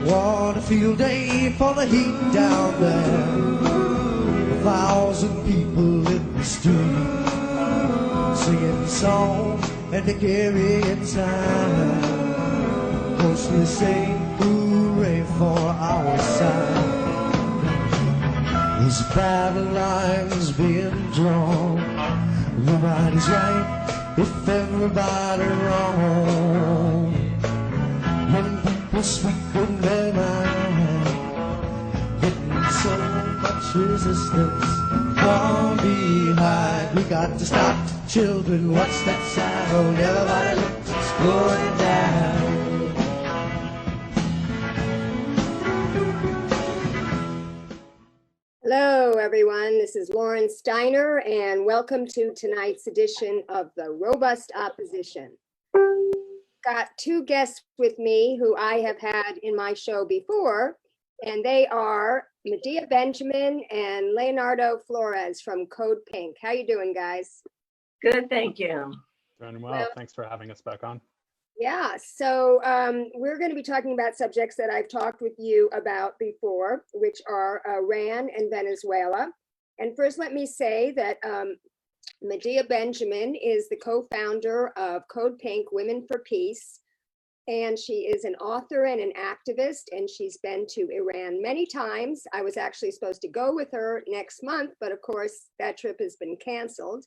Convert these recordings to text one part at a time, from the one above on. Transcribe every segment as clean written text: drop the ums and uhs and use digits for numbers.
What a field day for the heat down there. 1,000 people in the street singing songs and they carrying signs, mostly saying hooray for our side. There's battle lines being drawn. Nobody's right if everybody wrong. When people speak in their mind, getting so much resistance from behind. We got to stop the children. What's that sound? Everybody look, it's going down. Hello, everyone. This is Lauren Steiner, and welcome to tonight's edition of The Robust Opposition. Got two guests with me who I have had in my show before, and they are Medea Benjamin and Leonardo Flores from Code Pink. How you doing, guys? Good, thank you. Doing well. Thanks for having us back on. Yeah, so we're going to be talking about subjects that I've talked with you about before, which are Iran and Venezuela. And first, let me say that Medea Benjamin is the co-founder of Code Pink Women for Peace, and she is an author and an activist, and she's been to Iran many times. I was actually supposed to go with her next month, but of course, that trip has been canceled.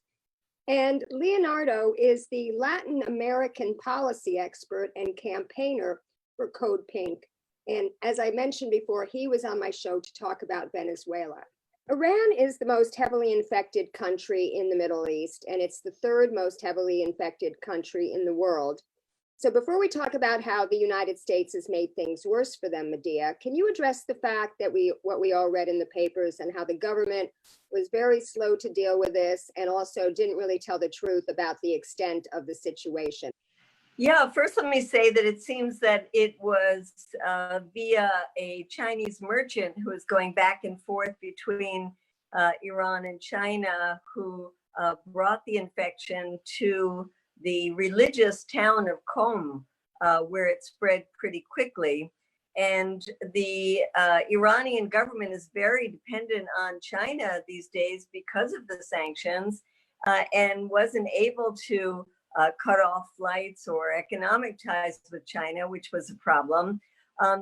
And Leonardo is the Latin American policy expert and campaigner for Code Pink. And as I mentioned before, he was on my show to talk about Venezuela. Iran is the most heavily infected country in the Middle East, and it's the third most heavily infected country in the world. So before we talk about how the United States has made things worse for them, Medea, can you address the fact that what we all read in the papers and how the government was very slow to deal with this and also didn't really tell the truth about the extent of the situation? Yeah, first let me say that it seems that it was via a Chinese merchant who was going back and forth between Iran and China who brought the infection to the religious town of Qom, where it spread pretty quickly. And the Iranian government is very dependent on China these days because of the sanctions and wasn't able to cut off flights or economic ties with China, which was a problem.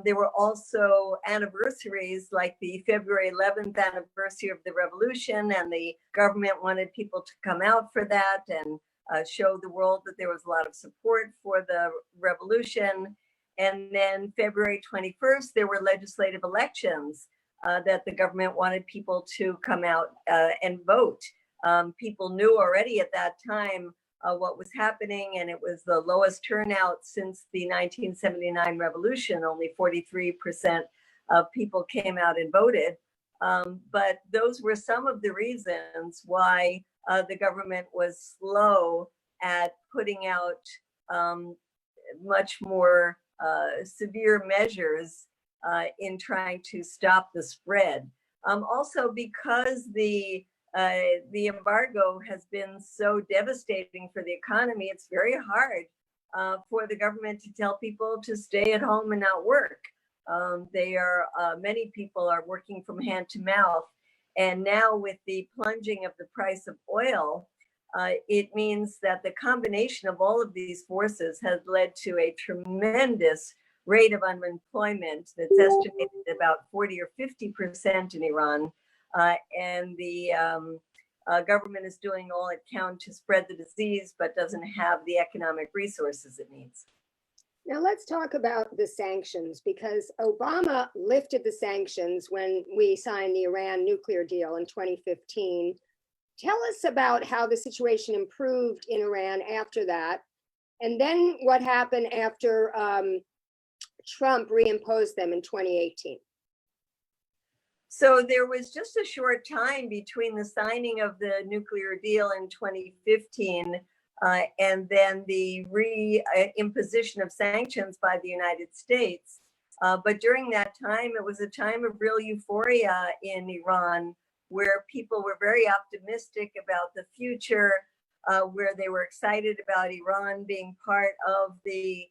There were also anniversaries like the February 11th anniversary of the revolution, and the government wanted people to come out for that and show the world that there was a lot of support for the revolution. And then February 21st, there were legislative elections that the government wanted people to come out and vote. People knew already at that time what was happening, and it was the lowest turnout since the 1979 revolution. Only 43% of people came out and voted. But those were some of the reasons why the government was slow at putting out much more severe measures in trying to stop the spread. Also, because the embargo has been so devastating for the economy, it's very hard for the government to tell people to stay at home and not work. Many people are working from hand to mouth. And now with the plunging of the price of oil, it means that the combination of all of these forces has led to a tremendous rate of unemployment that's estimated about 40 or 50% in Iran. And the government is doing all it can to spread the disease, but doesn't have the economic resources it needs. Now let's talk about the sanctions, because Obama lifted the sanctions when we signed the Iran nuclear deal in 2015. Tell us about how the situation improved in Iran after that, and then what happened after Trump reimposed them in 2018. So there was just a short time between the signing of the nuclear deal in 2015 and then the re-imposition of sanctions by the United States. But during that time, it was a time of real euphoria in Iran, where people were very optimistic about the future, where they were excited about Iran being part of the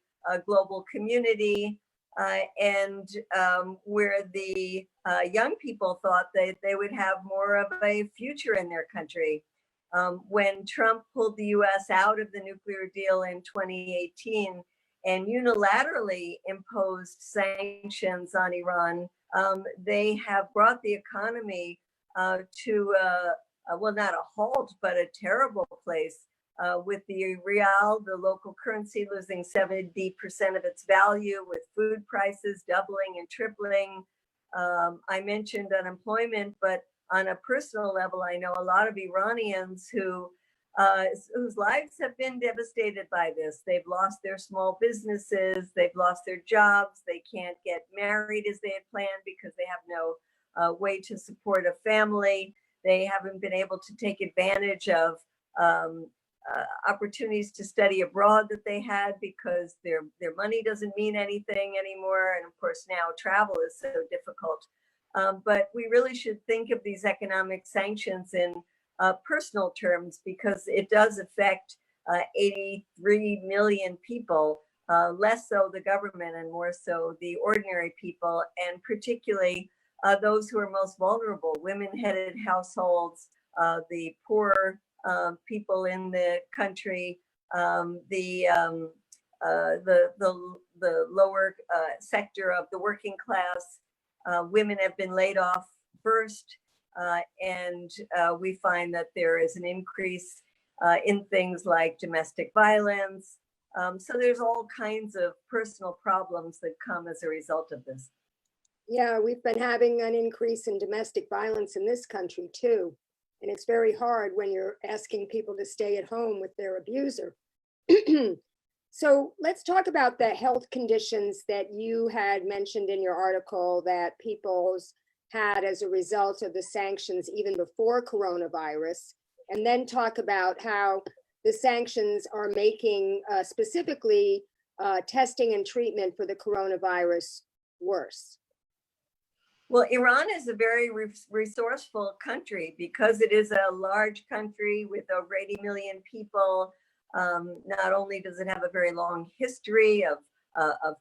global community. and where the young people thought that they would have more of a future in their country. When Trump pulled the US out of the nuclear deal in 2018 and unilaterally imposed sanctions on Iran, they have brought the economy to, well, not a halt, but a terrible place. With the real, the local currency, losing 70% of its value, with food prices doubling and tripling. I mentioned unemployment, but on a personal level, I know a lot of Iranians whose lives have been devastated by this. They've lost their small businesses, they've lost their jobs, they can't get married as they had planned because they have no way to support a family. They haven't been able to take advantage of opportunities to study abroad that they had because their money doesn't mean anything anymore. And of course, now travel is so difficult. But we really should think of these economic sanctions in personal terms because it does affect 83 million people, less so the government and more so the ordinary people, and particularly those who are most vulnerable, women-headed households, the poor people in the country, the lower sector of the working class. Women have been laid off first, and we find that there is an increase in things like domestic violence. So there's all kinds of personal problems that come as a result of this. Yeah, we've been having an increase in domestic violence in this country too. And it's very hard when you're asking people to stay at home with their abuser. So let's talk about the health conditions that you had mentioned in your article that people's had as a result of the sanctions even before coronavirus, and then talk about how the sanctions are making specifically testing and treatment for the coronavirus worse. Well, Iran is a very resourceful country because it is a large country with over 80 million people. Not only does it have a very long history of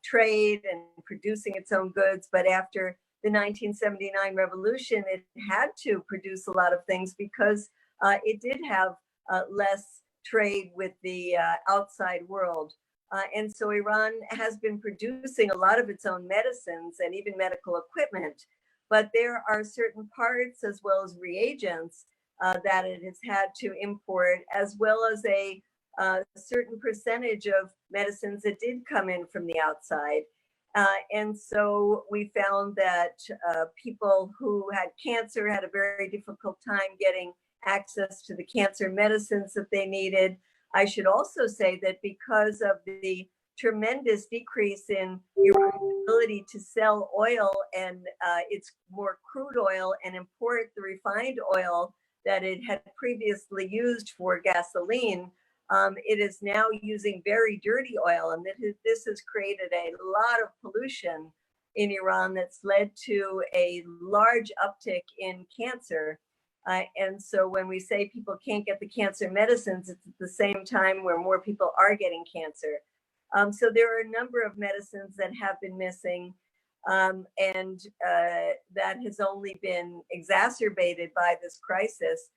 trade and producing its own goods, but after the 1979 revolution, it had to produce a lot of things because it did have less trade with the outside world. And so Iran has been producing a lot of its own medicines and even medical equipment. But there are certain parts as well as reagents that it has had to import, as well as a certain percentage of medicines that did come in from the outside. And so we found that people who had cancer had a very difficult time getting access to the cancer medicines that they needed. I should also say that because of the tremendous decrease in Iran's ability to sell oil and its more crude oil and import the refined oil that it had previously used for gasoline, it is now using very dirty oil. And this has created a lot of pollution in Iran that's led to a large uptick in cancer. And so when we say people can't get the cancer medicines, it's at the same time where more people are getting cancer. So there are a number of medicines that have been missing, and that has only been exacerbated by this crisis.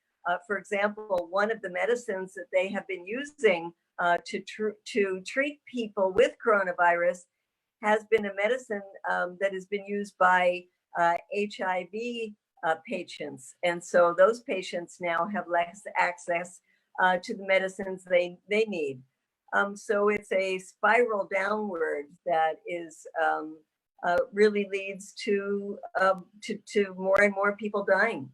For example, one of the medicines that they have been using to treat people with coronavirus has been a medicine that has been used by HIV patients. And so those patients now have less access to the medicines they need. So it's a spiral downward that is really leads to more and more people dying.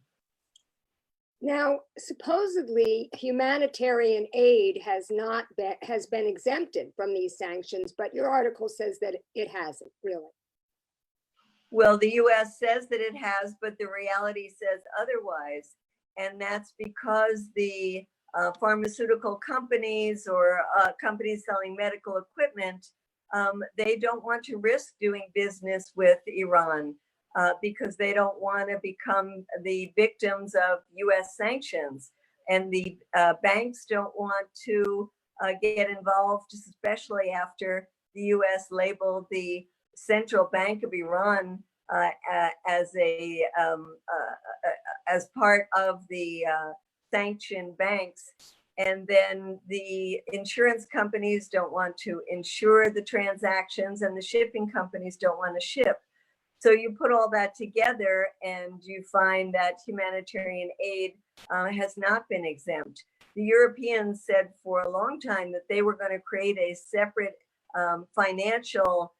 Now, supposedly humanitarian aid has been exempted from these sanctions, but your article says that it hasn't really. Well, the US says that it has, but the reality says otherwise. And that's because the pharmaceutical companies or companies selling medical equipment, they don't want to risk doing business with Iran because they don't want to become the victims of US sanctions. And the banks don't want to get involved, especially after the US labeled the Central Bank of Iran as as part of the sanctioned banks. And then the insurance companies don't want to insure the transactions, and the shipping companies don't want to ship. So you put all that together and you find that humanitarian aid has not been exempt. The Europeans said for a long time that they were going to create a separate financial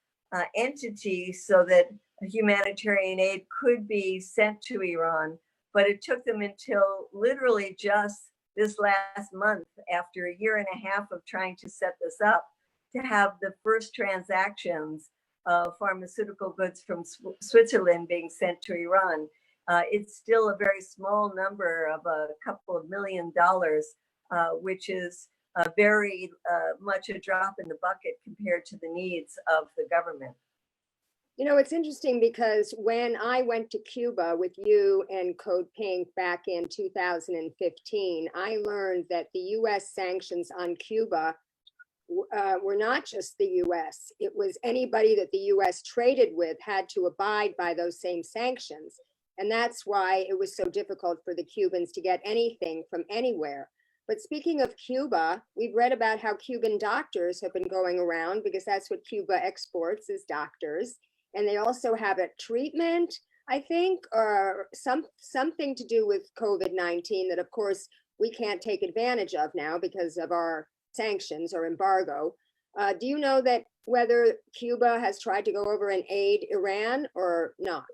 entity so that humanitarian aid could be sent to Iran. But it took them until literally just this last month, after a year and a half of trying to set this up, to have the first transactions of pharmaceutical goods from Switzerland being sent to Iran. It's still a very small number of a couple of $1 million, which is very much a drop in the bucket compared to the needs of the government. You know, it's interesting because when I went to Cuba with you and Code Pink back in 2015, I learned that the US sanctions on Cuba were not just the US. It was anybody that the US traded with had to abide by those same sanctions. And that's why it was so difficult for the Cubans to get anything from anywhere. But speaking of Cuba, we've read about how Cuban doctors have been going around, because that's what Cuba exports, is doctors. And they also have a treatment, I think, or something to do with COVID-19 that, of course, we can't take advantage of now because of our sanctions or embargo. Do you know that whether Cuba has tried to go over and aid Iran or not?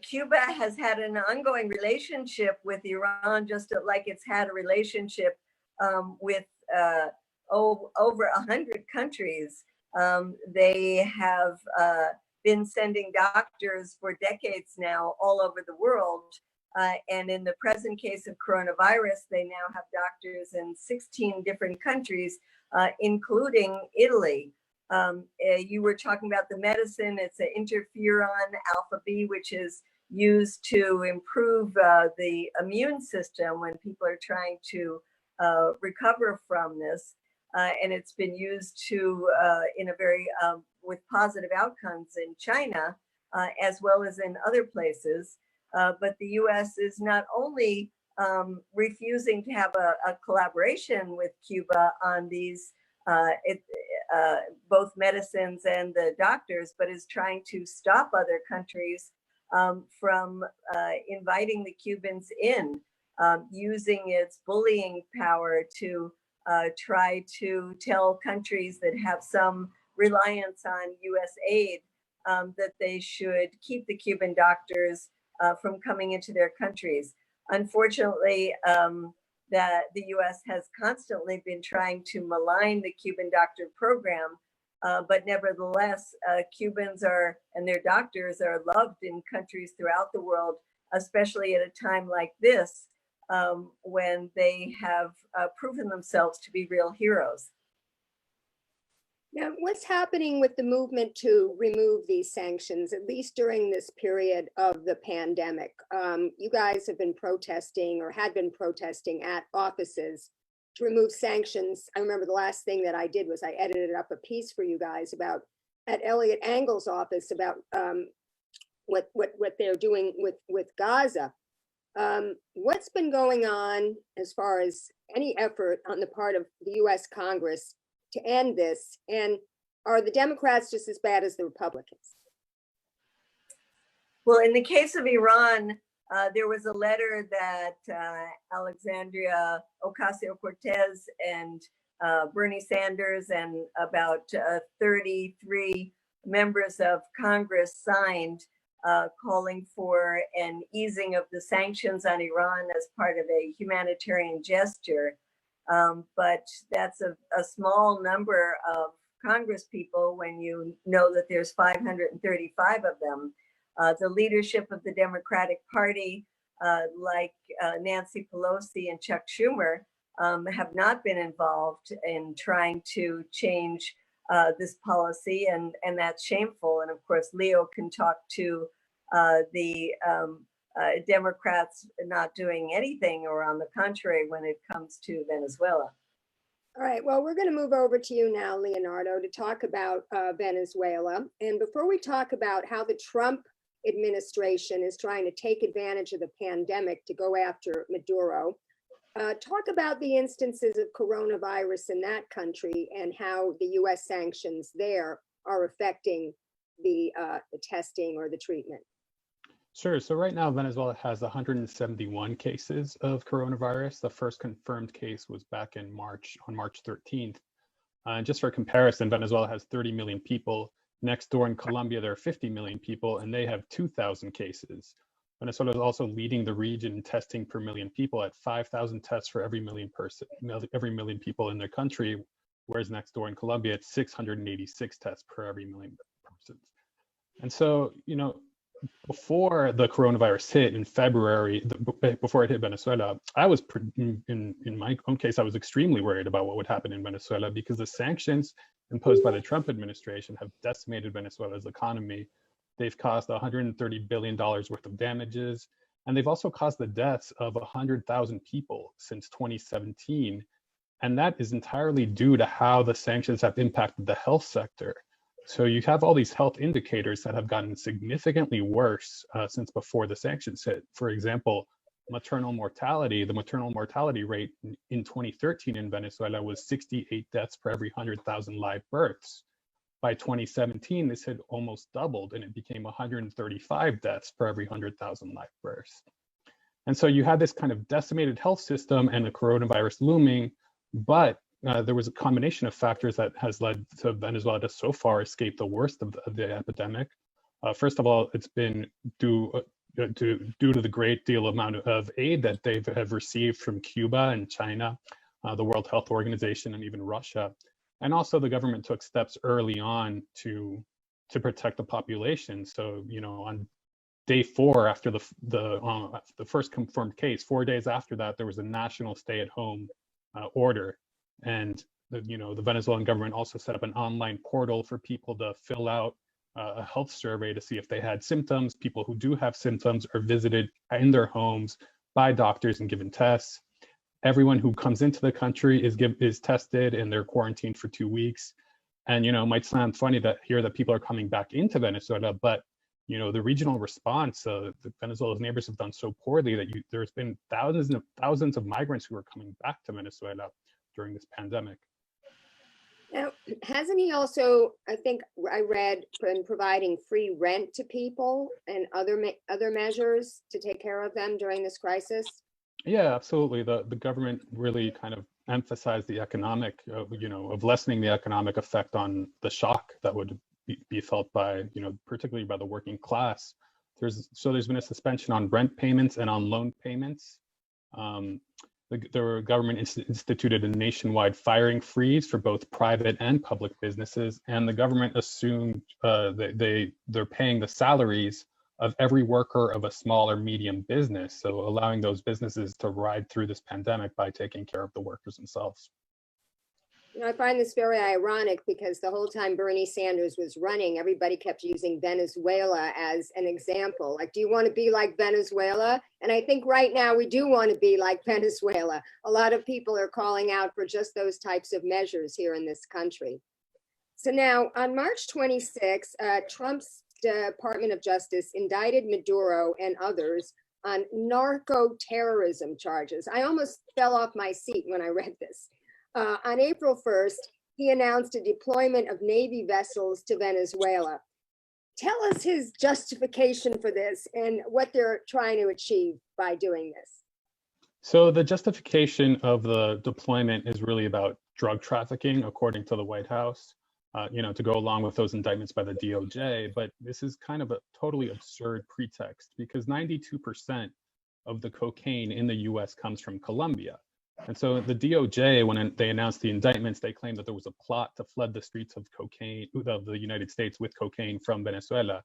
Cuba has had an ongoing relationship with Iran, just like it's had a relationship with over 100 countries. They have been sending doctors for decades now all over the world. And in the present case of coronavirus, they now have doctors in 16 different countries, including Italy. You were talking about the medicine. It's an interferon alpha B, which is used to improve the immune system when people are trying to recover from this. And it's been used to in a very with positive outcomes in China, as well as in other places. But the U.S. is not only refusing to have a collaboration with Cuba on these both medicines and the doctors, but is trying to stop other countries from inviting the Cubans in, using its bullying power to try to tell countries that have some reliance on U.S. aid that they should keep the Cuban doctors from coming into their countries. Unfortunately, that the U.S. has constantly been trying to malign the Cuban doctor program, but nevertheless, Cubans are and their doctors are loved in countries throughout the world, especially at a time like this, when they have proven themselves to be real heroes. Now, what's happening with the movement to remove these sanctions, at least during this period of the pandemic? You guys have been protesting or had been protesting at offices to remove sanctions. I remember the last thing that I did was I edited up a piece for you guys about at Elliot Engel's office about what they're doing with Gaza. What's been going on as far as any effort on the part of the US Congress to end this? And are the Democrats just as bad as the Republicans? Well, in the case of Iran, there was a letter that Alexandria Ocasio-Cortez and Bernie Sanders and about 33 members of Congress signed, calling for an easing of the sanctions on Iran as part of a humanitarian gesture. But that's a small number of Congress people when you know that there's 535 of them. The leadership of the Democratic Party, like Nancy Pelosi and Chuck Schumer, have not been involved in trying to change this policy, and that's shameful. And of course, Leo can talk to the Democrats not doing anything, or on the contrary, when it comes to Venezuela. All right, well, we're going to move over to you now, Leonardo, to talk about Venezuela. And before we talk about how the Trump administration is trying to take advantage of the pandemic to go after Maduro, talk about the instances of coronavirus in that country and how the US sanctions there are affecting the testing or the treatment. Sure. So right now, Venezuela has 171 cases of coronavirus. The first confirmed case was back in March, on March 13th. And just for comparison, Venezuela has 30 million people. Next door in Colombia, there are 50 million people, and they have 2,000 cases. Venezuela is also leading the region in testing per million people at 5,000 tests for every million people in their country, whereas next door in Colombia, it's 686 tests per every million persons. And so, before the coronavirus hit in February, before it hit Venezuela, I was, in my own case, I was extremely worried about what would happen in Venezuela because the sanctions imposed by the Trump administration have decimated Venezuela's economy. They've caused $130 billion worth of damages, and they've also caused the deaths of 100,000 people since 2017. And that is entirely due to how the sanctions have impacted the health sector. So you have all these health indicators that have gotten significantly worse since before the sanctions hit. For example, maternal mortality, the maternal mortality rate in 2013 in Venezuela was 68 deaths per every 100,000 live births. By 2017, this had almost doubled and it became 135 deaths per every 100,000 live births. And so you had this kind of decimated health system and the coronavirus looming, but there was a combination of factors that has led to Venezuela to so far escape the worst of the epidemic. First of all, it's been due to the great deal amount of aid that they have received from Cuba and China, the World Health Organization, and even Russia. And also the government took steps early on to protect the population. So, on day 4 after the first confirmed case, 4 days after that, there was a national stay-at-home order. And the Venezuelan government also set up an online portal for people to fill out a health survey to see if they had symptoms. People who do have symptoms are visited in their homes by doctors and given tests. Everyone who comes into the country is tested and they're quarantined for 2 weeks. And it might sound funny that people are coming back into Venezuela, but the regional response, Venezuela's neighbors have done so poorly that there's been thousands of migrants who are coming back to Venezuela during this pandemic. Now, hasn't he also, I think I read, been providing free rent to people and other measures to take care of them during this crisis? Yeah, absolutely. The government really kind of emphasized the economic, of lessening the economic effect on the shock that would be felt by, particularly by the working class. There's been a suspension on rent payments and on loan payments. The government instituted a nationwide firing freeze for both private and public businesses, and the government assumed they're paying the salaries of every worker of a small or medium business, so allowing those businesses to ride through this pandemic by taking care of the workers themselves. I find this very ironic because the whole time Bernie Sanders was running, everybody kept using Venezuela as an example. Like, do you want to be like Venezuela? And I think right now we do want to be like Venezuela. A lot of people are calling out for just those types of measures here in this country. So now on March 26, Trump's Department of Justice indicted Maduro and others on narco-terrorism charges. I almost fell off my seat when I read this. On April 1st, he announced a deployment of Navy vessels to Venezuela. Tell us his justification for this and what they're trying to achieve by doing this. So the justification of the deployment is really about drug trafficking, according to the White House, to go along with those indictments by the DOJ. But this is kind of a totally absurd pretext because 92% of the cocaine in the US comes from Colombia. And so the DOJ, when they announced the indictments, they claimed that there was a plot to flood the streets of the United States with cocaine from Venezuela.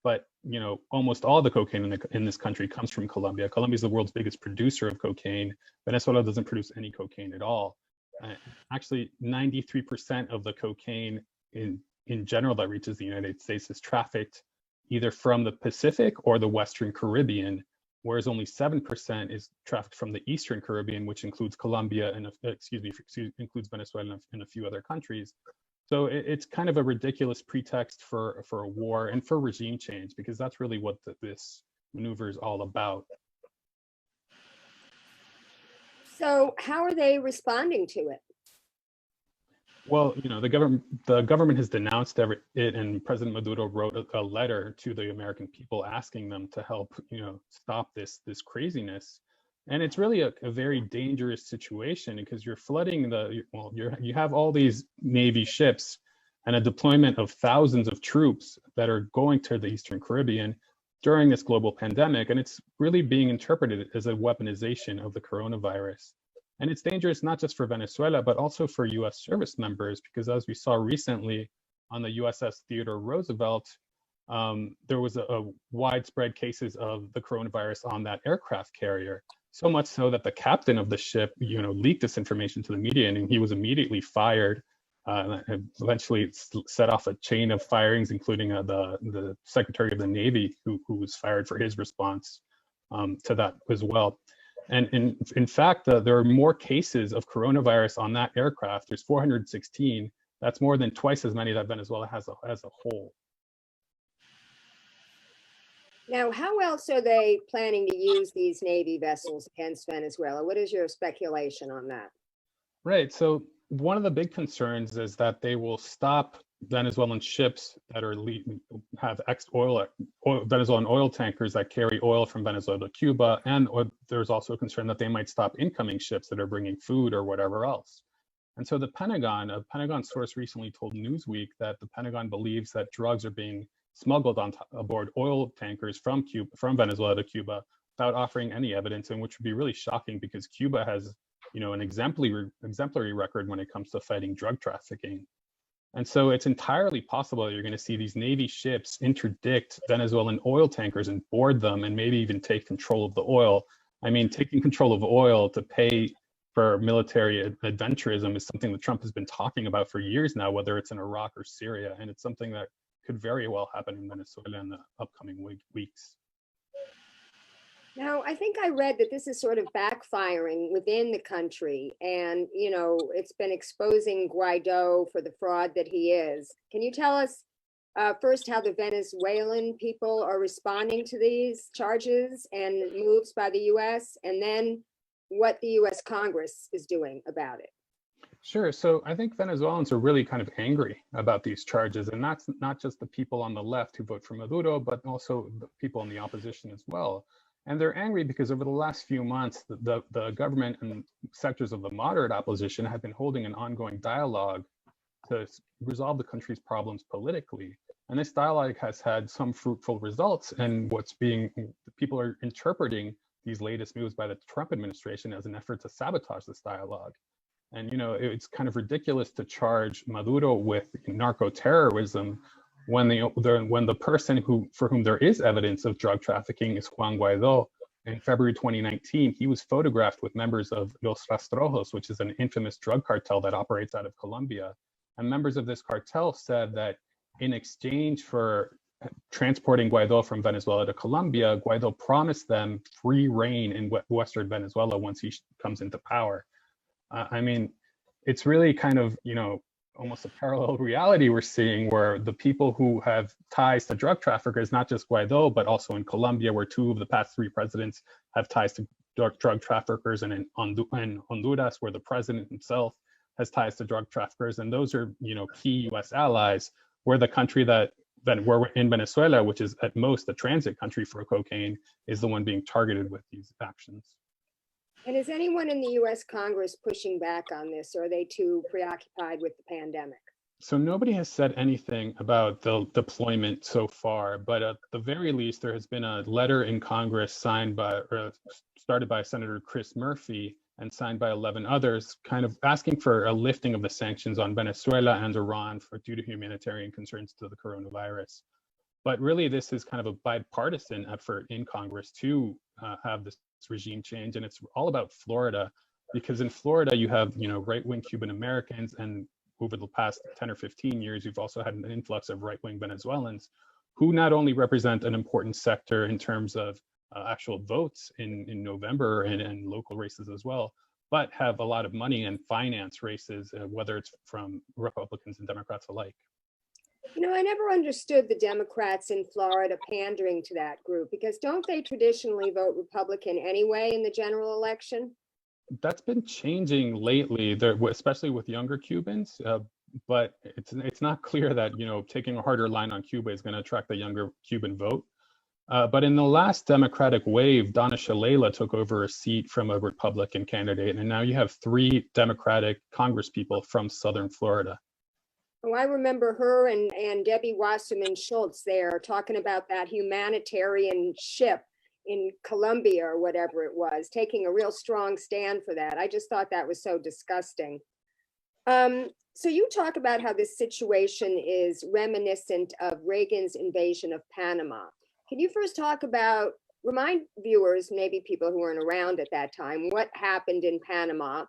But almost all the cocaine in this country comes from Colombia. Colombia is the world's biggest producer of cocaine. Venezuela doesn't produce any cocaine at all. Actually, 93% of the cocaine in general that reaches the United States is trafficked either from the Pacific or the Western Caribbean. whereas only 7% is trafficked from the Eastern Caribbean, which includes Colombia and includes Venezuela and a few other countries. So it's kind of a ridiculous pretext for a war and for regime change, because that's really what this maneuver is all about. So how are they responding to it? Well, the government has denounced it, and President Maduro wrote a letter to the American people asking them to help, stop this craziness. And it's really a very dangerous situation, because you're flooding you have all these Navy ships and a deployment of thousands of troops that are going to the Eastern Caribbean during this global pandemic. And it's really being interpreted as a weaponization of the coronavirus. And it's dangerous not just for Venezuela, but also for US service members, because as we saw recently on the USS Theodore Roosevelt, there was a widespread cases of the coronavirus on that aircraft carrier. So much so that the captain of the ship, leaked this information to the media, and he was immediately fired. Eventually set off a chain of firings, including the Secretary of the Navy, who was fired for his response to that as well. And in fact, there are more cases of coronavirus on that aircraft. There's 416. That's more than twice as many that Venezuela has as a whole. Now, how else are they planning to use these Navy vessels against Venezuela? What is your speculation on that? Right. So one of the big concerns is that they will stop Venezuelan ships that have Venezuelan oil tankers that carry oil from Venezuela to Cuba, and there's also a concern that they might stop incoming ships that are bringing food or whatever else. And so a Pentagon source recently told Newsweek that the Pentagon believes that drugs are being smuggled aboard oil tankers from Venezuela to Cuba without offering any evidence, and which would be really shocking, because Cuba has an exemplary record when it comes to fighting drug trafficking. And so it's entirely possible that you're going to see these Navy ships interdict Venezuelan oil tankers and board them, and maybe even take control of the oil. I mean, taking control of oil to pay for military adventurism is something that Trump has been talking about for years now, whether it's in Iraq or Syria. And it's something that could very well happen in Venezuela in the upcoming weeks. Now, I think I read that this is sort of backfiring within the country, and, it's been exposing Guaido for the fraud that he is. Can you tell us first how the Venezuelan people are responding to these charges and moves by the US, and then what the US Congress is doing about it? Sure. So I think Venezuelans are really kind of angry about these charges, and that's not just the people on the left who vote for Maduro, but also the people in the opposition as well. And they're angry because over the last few months, the government and sectors of the moderate opposition have been holding an ongoing dialogue to resolve the country's problems politically. And this dialogue has had some fruitful results, and people are interpreting these latest moves by the Trump administration as an effort to sabotage this dialogue. And it's kind of ridiculous to charge Maduro with narco-terrorism when the person for whom there is evidence of drug trafficking is Juan Guaido. In February 2019, he was photographed with members of Los Rastrojos, which is an infamous drug cartel that operates out of Colombia. And members of this cartel said that in exchange for transporting Guaido from Venezuela to Colombia, Guaido promised them free reign in Western Venezuela once he comes into power. I mean, it's really kind of, almost a parallel reality we're seeing, where the people who have ties to drug traffickers, not just Guaido, but also in Colombia, where 2 of the past 3 presidents have ties to drug traffickers, and in Honduras, where the president himself has ties to drug traffickers. And those are, key US allies, where the country we're in Venezuela, which is at most a transit country for cocaine, is the one being targeted with these actions. And is anyone in the US Congress pushing back on this, or are they too preoccupied with the pandemic? So nobody has said anything about the deployment so far, but at the very least, there has been a letter in Congress started by Senator Chris Murphy and signed by 11 others, kind of asking for a lifting of the sanctions on Venezuela and Iran due to humanitarian concerns to the coronavirus. But really, this is kind of a bipartisan effort in Congress to have this regime change, and it's all about Florida, because in Florida you have right-wing Cuban Americans, and over the past 10 or 15 years you've also had an influx of right-wing Venezuelans who not only represent an important sector in terms of actual votes in November and local races as well, but have a lot of money and finance races, whether it's from Republicans and Democrats alike. You know, I never understood the Democrats in Florida pandering to that group, because don't they traditionally vote Republican anyway in the general election? That's been changing lately, especially with younger Cubans. But it's not clear that taking a harder line on Cuba is going to attract the younger Cuban vote. But in the last Democratic wave, Donna Shalala took over a seat from a Republican candidate, and now you have 3 Democratic Congresspeople from Southern Florida. Oh, I remember her and Debbie Wasserman Schultz there talking about that humanitarian ship in Colombia or whatever it was, taking a real strong stand for that. I just thought that was so disgusting. So you talk about how this situation is reminiscent of Reagan's invasion of Panama. Can you first remind viewers, maybe people who weren't around at that time, what happened in Panama?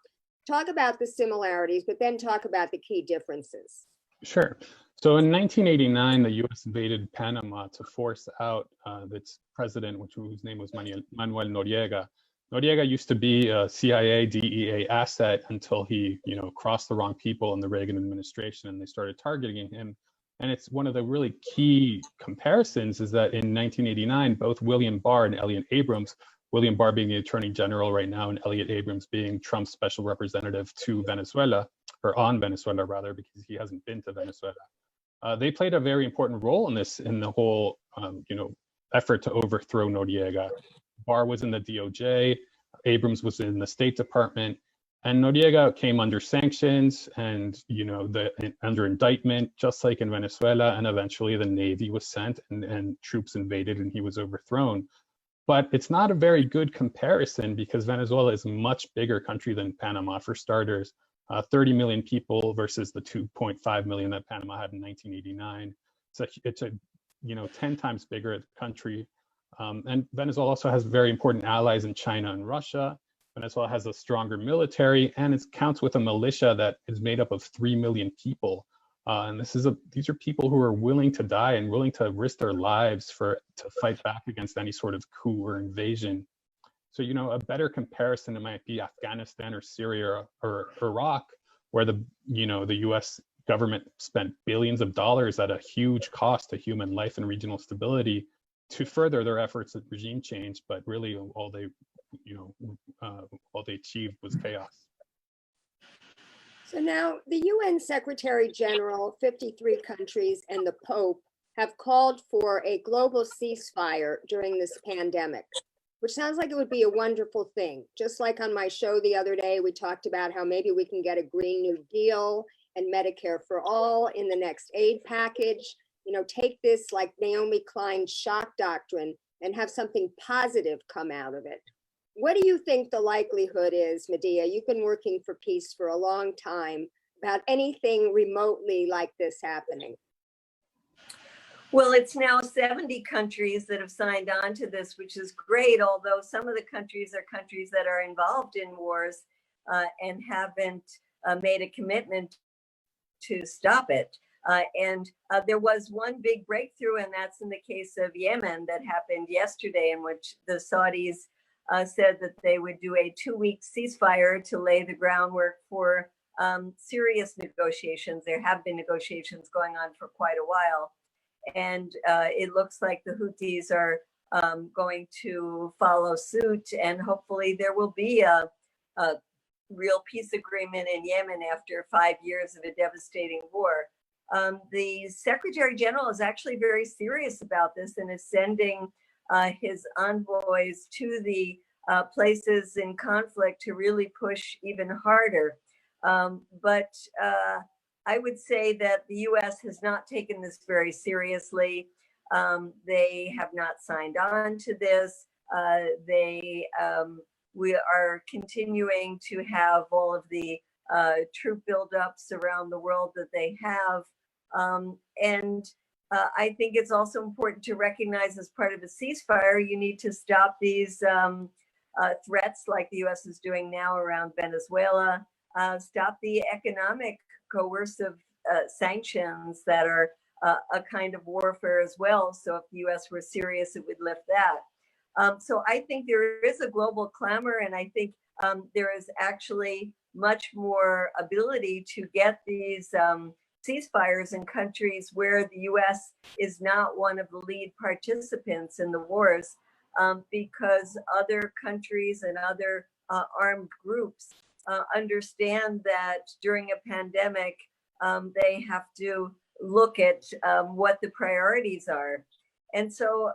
Talk about the similarities, but then talk about the key differences. Sure. So in 1989, the U.S. invaded Panama to force out its president, whose name was Manuel Noriega. Noriega used to be a CIA, DEA asset until he, crossed the wrong people in the Reagan administration, and they started targeting him. And it's one of the really key comparisons is that in 1989, both William Barr and Elliott Abrams, William Barr being the Attorney General right now, and Elliott Abrams being Trump's special representative to Venezuela, or on Venezuela rather, because he hasn't been to Venezuela. They played a very important role in the whole, effort to overthrow Noriega. Barr was in the DOJ, Abrams was in the State Department, and Noriega came under sanctions and, under indictment, just like in Venezuela, and eventually the Navy was sent and troops invaded and he was overthrown. But it's not a very good comparison because Venezuela is a much bigger country than Panama, for starters. 30 million people versus the 2.5 million that Panama had in 1989. It's a 10 times bigger country. And Venezuela also has very important allies in China and Russia. Venezuela has a stronger military, and it counts with a militia that is made up of 3 million people. And these are people who are willing to die and willing to risk their lives to fight back against any sort of coup or invasion. So, a better comparison, it might be Afghanistan or Syria or Iraq, where the U.S. government spent billions of dollars at a huge cost to human life and regional stability to further their efforts at regime change. But really, all they achieved was chaos. So now the UN Secretary General, 53 countries, and the Pope have called for a global ceasefire during this pandemic, which sounds like it would be a wonderful thing. Just like on my show the other day, we talked about how maybe we can get a Green New Deal and Medicare for all in the next aid package. Take this like Naomi Klein's shock doctrine and have something positive come out of it. What do you think the likelihood is, Medea? You've been working for peace for a long time, about anything remotely like this happening. Well, it's now 70 countries that have signed on to this, which is great, although some of the countries are countries that are involved in wars and haven't made a commitment to stop it. And there was one big breakthrough, and that's in the case of Yemen that happened yesterday, in which the Saudis said that they would do a 2-week ceasefire to lay the groundwork for serious negotiations. There have been negotiations going on for quite a while. And it looks like the Houthis are going to follow suit, and hopefully there will be a real peace agreement in Yemen after 5 years of a devastating war. The Secretary General is actually very serious about this and is sending his envoys to the places in conflict to really push even harder. But I would say that the U.S. has not taken this very seriously. They have not signed on to this. We are continuing to have all of the troop buildups around the world that they have. I think it's also important to recognize, as part of a ceasefire, you need to stop these threats like the U.S. is doing now around Venezuela, stop the economic coercive sanctions that are a kind of warfare as well. So if the U.S. were serious, it would lift that. So I think there is a global clamor, and I think there is actually much more ability to get these ceasefires in countries where the US is not one of the lead participants in the wars, because other countries and other armed groups understand that during a pandemic, they have to look at what the priorities are. And so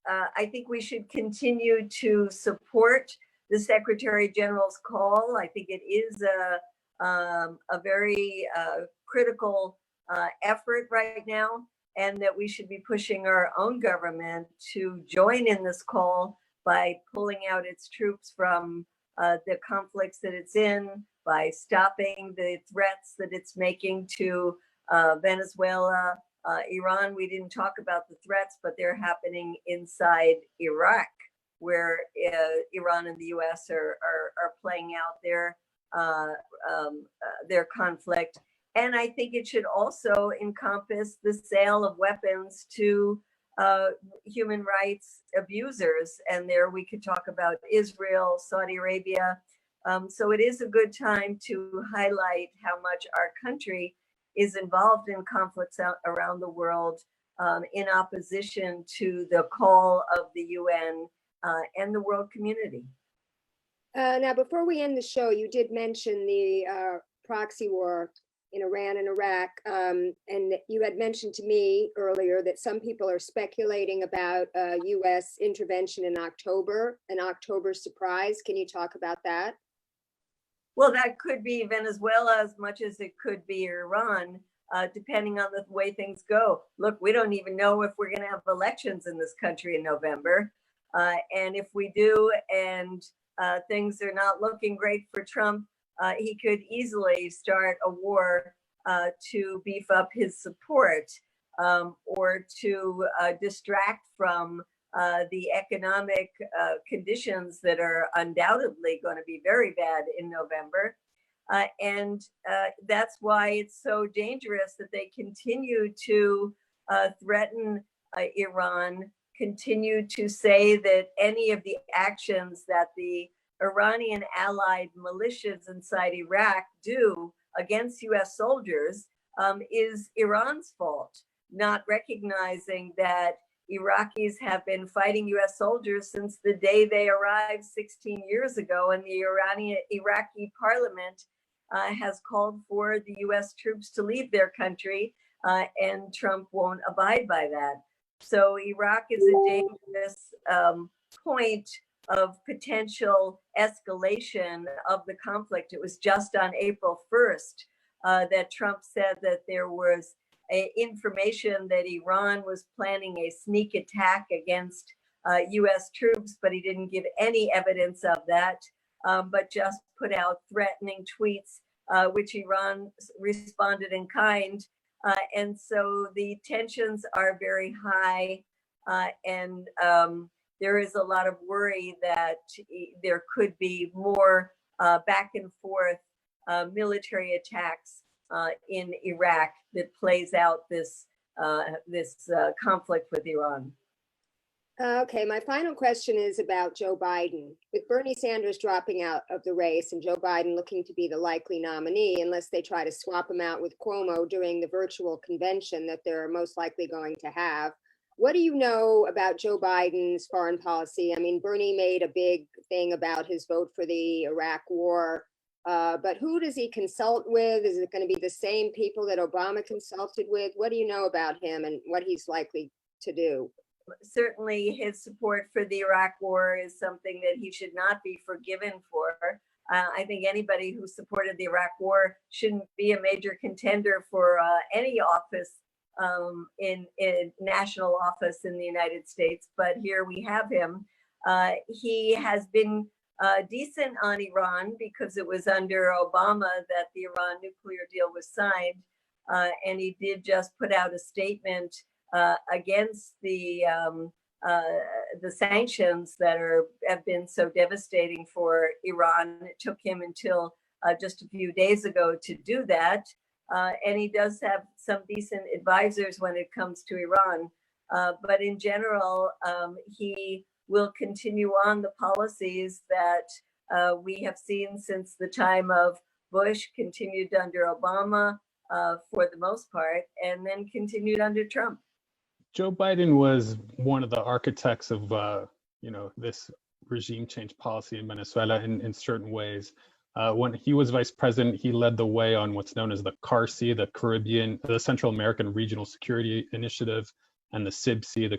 I think we should continue to support the Secretary General's call. I think it is a very critical effort right now, and that we should be pushing our own government to join in this call by pulling out its troops from the conflicts that it's in, by stopping the threats that it's making to Venezuela, Iran. We didn't talk about the threats, but they're happening inside Iraq, where Iran and the US are playing out their conflict. And I think it should also encompass the sale of weapons to human rights abusers. And there we could talk about Israel, Saudi Arabia. So it is a good time to highlight how much our country is involved in conflicts around the world, in opposition to the call of the UN and the world community. Now, before we end the show, you did mention the proxy war in Iran and Iraq, and you had mentioned to me earlier that some people are speculating about U.S. intervention in October, an October surprise. Can you talk about that? Well, that could be Venezuela as much as it could be Iran, depending on the way things go. Look, we don't even know if we're going to have elections in this country in November. And if we do, and things are not looking great for Trump, he could easily start a war to beef up his support, or to distract from the economic conditions that are undoubtedly going to be very bad in November. And that's why it's so dangerous that they continue to threaten Iran, continue to say that any of the actions that the Iranian allied militias inside Iraq do against US soldiers is Iran's fault, not recognizing that Iraqis have been fighting US soldiers since the day they arrived 16 years ago, and the Iraqi parliament has called for the US troops to leave their country, and Trump won't abide by that. So Iraq is a dangerous point of potential escalation of the conflict. It was just on April 1st that Trump said that there was information that Iran was planning a sneak attack against US troops, but he didn't give any evidence of that, but just put out threatening tweets, which Iran responded in kind. And so the tensions are very high, and there is a lot of worry that there could be more back and forth military attacks in Iraq that plays out this conflict with Iran. Okay, my final question is about Joe Biden. With Bernie Sanders dropping out of the race and Joe Biden looking to be the likely nominee, unless they try to swap him out with Cuomo during the virtual convention that they're most likely going to have, what do you know about Joe Biden's foreign policy? I mean, Bernie made a big thing about his vote for the Iraq war, but who does he consult with? Is it going to be the same people that Obama consulted with? What do you know about him and what he's likely to do? Certainly his support for the Iraq war is something that he should not be forgiven for. I think anybody who supported the Iraq war shouldn't be a major contender for any office in national office in the United States, but here we have him. He has been decent on Iran because it was under Obama that the Iran nuclear deal was signed, and he did just put out a statement against the sanctions that have been so devastating for Iran. It took him until just a few days ago to do that. And he does have some decent advisors when it comes to Iran. But in general, he will continue on the policies that we have seen since the time of Bush, continued under Obama for the most part, and then continued under Trump. Joe Biden was one of the architects of, this regime change policy in Venezuela in certain ways. When he was vice president, he led the way on what's known as the CARC, the Central American Regional Security Initiative, and the CIBC, the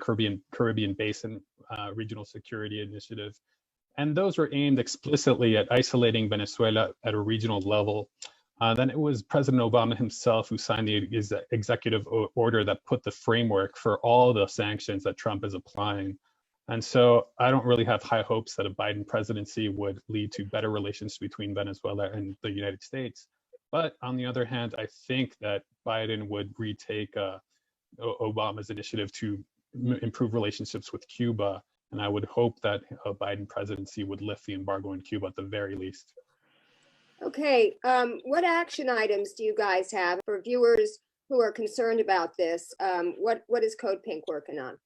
Caribbean Basin Regional Security Initiative. And those were aimed explicitly at isolating Venezuela at a regional level. Then it was President Obama himself who signed the executive order that put the framework for all the sanctions that Trump is applying. And so I don't really have high hopes that a Biden presidency would lead to better relations between Venezuela and the United States. But on the other hand, I think that Biden would retake Obama's initiative to improve relationships with Cuba. And I would hope that a Biden presidency would lift the embargo in Cuba at the very least. Okay, what action items do you guys have for viewers who are concerned about this? What is Code Pink working on?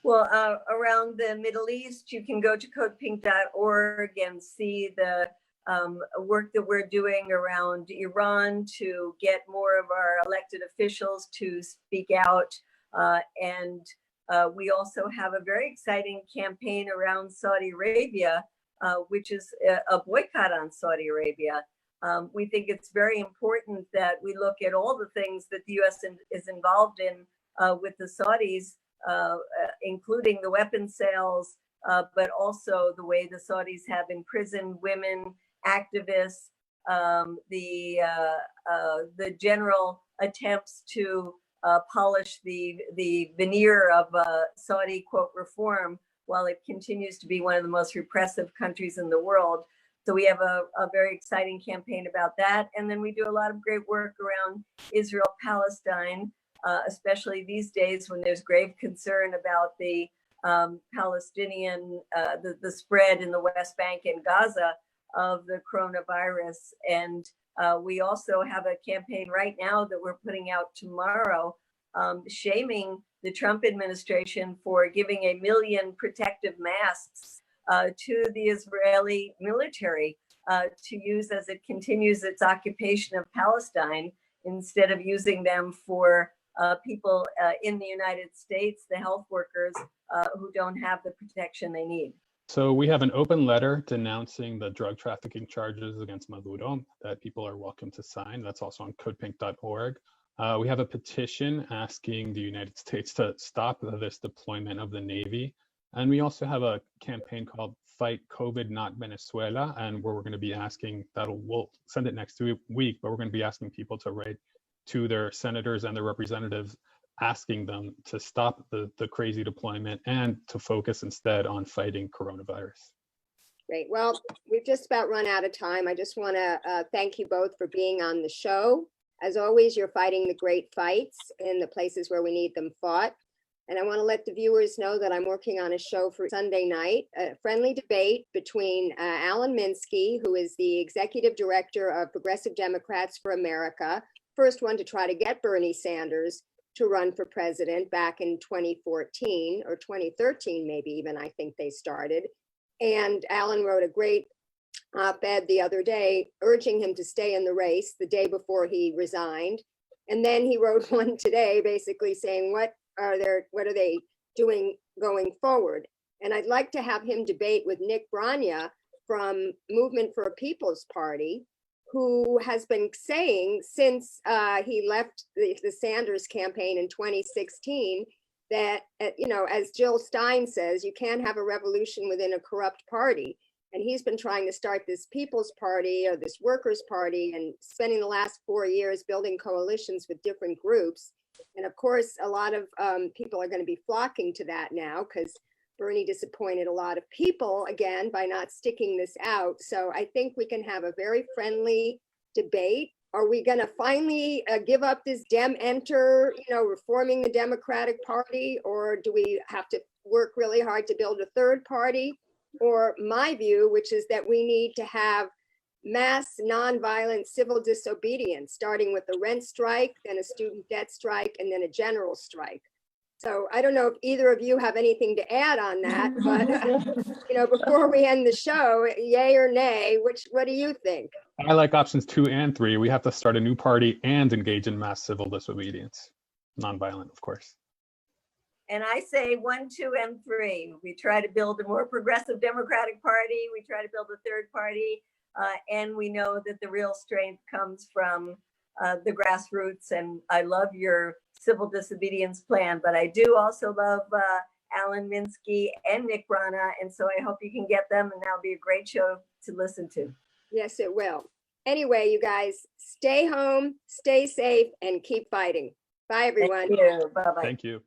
Well, around the Middle East, you can go to codepink.org and see the work that we're doing around Iran to get more of our elected officials to speak out. And we also have a very exciting campaign around Saudi Arabia, which is a boycott on Saudi Arabia. We think it's very important that we look at all the things that the U.S. is involved in with the Saudis, including the weapon sales, but also the way the Saudis have imprisoned women, activists, the general attempts to polish the veneer of Saudi, quote, reform, while it continues to be one of the most repressive countries in the world. So we have a very exciting campaign about that. And then we do a lot of great work around Israel-Palestine, especially these days when there's grave concern about the Palestinian, the spread in the West Bank and Gaza of the coronavirus. And we also have a campaign right now that we're putting out tomorrow, shaming the Trump administration for giving 1 million protective masks to the Israeli military to use as it continues its occupation of Palestine, instead of using them for people in the United States, the health workers who don't have the protection they need. So we have an open letter denouncing the drug trafficking charges against Maduro that people are welcome to sign. That's also on codepink.org. We have a petition asking the United States to stop this deployment of the Navy. And we also have a campaign called Fight COVID Not Venezuela, and where we're going to be asking, we'll send it next week, but we're going to be asking people to write to their senators and their representatives, asking them to stop the crazy deployment and to focus instead on fighting coronavirus. Great. Well, we've just about run out of time. I just want to thank you both for being on the show. As always, you're fighting the great fights in the places where we need them fought. And I want to let the viewers know that I'm working on a show for Sunday night, a friendly debate between Alan Minsky, who is the executive director of Progressive Democrats for America, first one to try to get Bernie Sanders to run for president back in 2014 or 2013, maybe even, I think they started. And Alan wrote a great op-ed the other day urging him to stay in the race the day before he resigned. And then he wrote one today basically saying, what are they doing going forward? And I'd like to have him debate with Nick Brania from Movement for a People's Party, who has been saying since he left the Sanders campaign in 2016 that, as Jill Stein says, you can't have a revolution within a corrupt party. And he's been trying to start this People's Party or this Workers' Party and spending the last 4 years building coalitions with different groups. And of course, a lot of people are going to be flocking to that now because Bernie disappointed a lot of people, again, by not sticking this out. So I think we can have a very friendly debate. Are we going to finally give up this Dem enter, reforming the Democratic Party? Or do we have to work really hard to build a third party? Or my view, which is that we need to have mass nonviolent civil disobedience, starting with the rent strike, then a student debt strike, and then a general strike. So I don't know if either of you have anything to add on that, but you know, before we end the show, yay or nay, what do you think? I like options 2 and 3. We have to start a new party and engage in mass civil disobedience. Nonviolent, of course. And I say 1, 2, and 3. We try to build a more progressive Democratic Party. We try to build a third party. And we know that the real strength comes from the grassroots. And I love your civil disobedience plan, but I do also love Alan Minsky and Nick Rana. And so I hope you can get them, and that'll be a great show to listen to. Yes, it will. Anyway, you guys, stay home, stay safe, and keep fighting. Bye, everyone. Thank you. Bye-bye. Thank you.